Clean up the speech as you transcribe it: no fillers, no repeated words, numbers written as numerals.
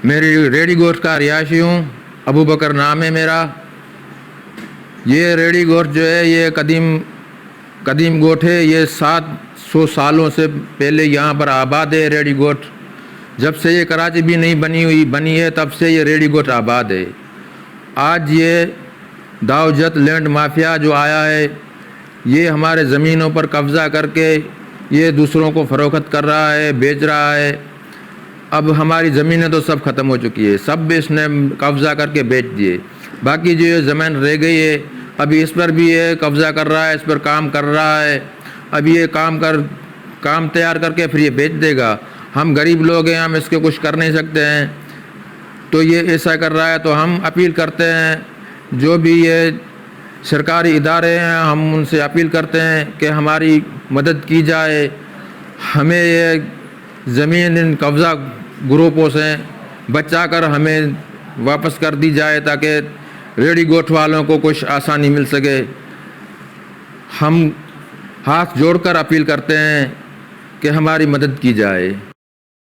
میری ریڈی گوشت کا رہائشی ہوں، ابو بکر نام ہے میرا۔ یہ ریڈی گوشت جو ہے یہ قدیم گوشت ہے، یہ 700 سالوں سے پہلے یہاں پر آباد ہے ریڈی گوشت۔ جب سے یہ کراچی بھی نہیں بنی ہے تب سے یہ ریڈی گوشت آباد ہے۔ آج یہ داؤجت لینڈ مافیا جو آیا ہے یہ ہمارے زمینوں پر قبضہ کر کے یہ دوسروں کو فروخت کر رہا ہے، بیچ رہا ہے۔ اب ہماری زمینیں تو سب ختم ہو چکی ہے، سب بھی اس نے قبضہ کر کے بیچ دیے۔ باقی جو یہ زمین رہ گئی ہے ابھی اس پر بھی یہ قبضہ کر رہا ہے، اس پر کام کر رہا ہے۔ اب یہ کام تیار کر کے پھر یہ بیچ دے گا۔ ہم غریب لوگ ہیں، ہم اس کے کچھ کر نہیں سکتے ہیں، تو یہ ایسا کر رہا ہے۔ تو ہم اپیل کرتے ہیں جو بھی یہ سرکاری ادارے ہیں ہم ان سے اپیل کرتے ہیں کہ ہماری مدد کی جائے، ہمیں یہ زمین ان قبضہ گروپوں سے بچا کر ہمیں واپس کر دی جائے تاکہ ریڈی گوشت والوں کو کچھ آسانی مل سکے۔ ہم ہاتھ جوڑ کر اپیل کرتے ہیں کہ ہماری مدد کی جائے۔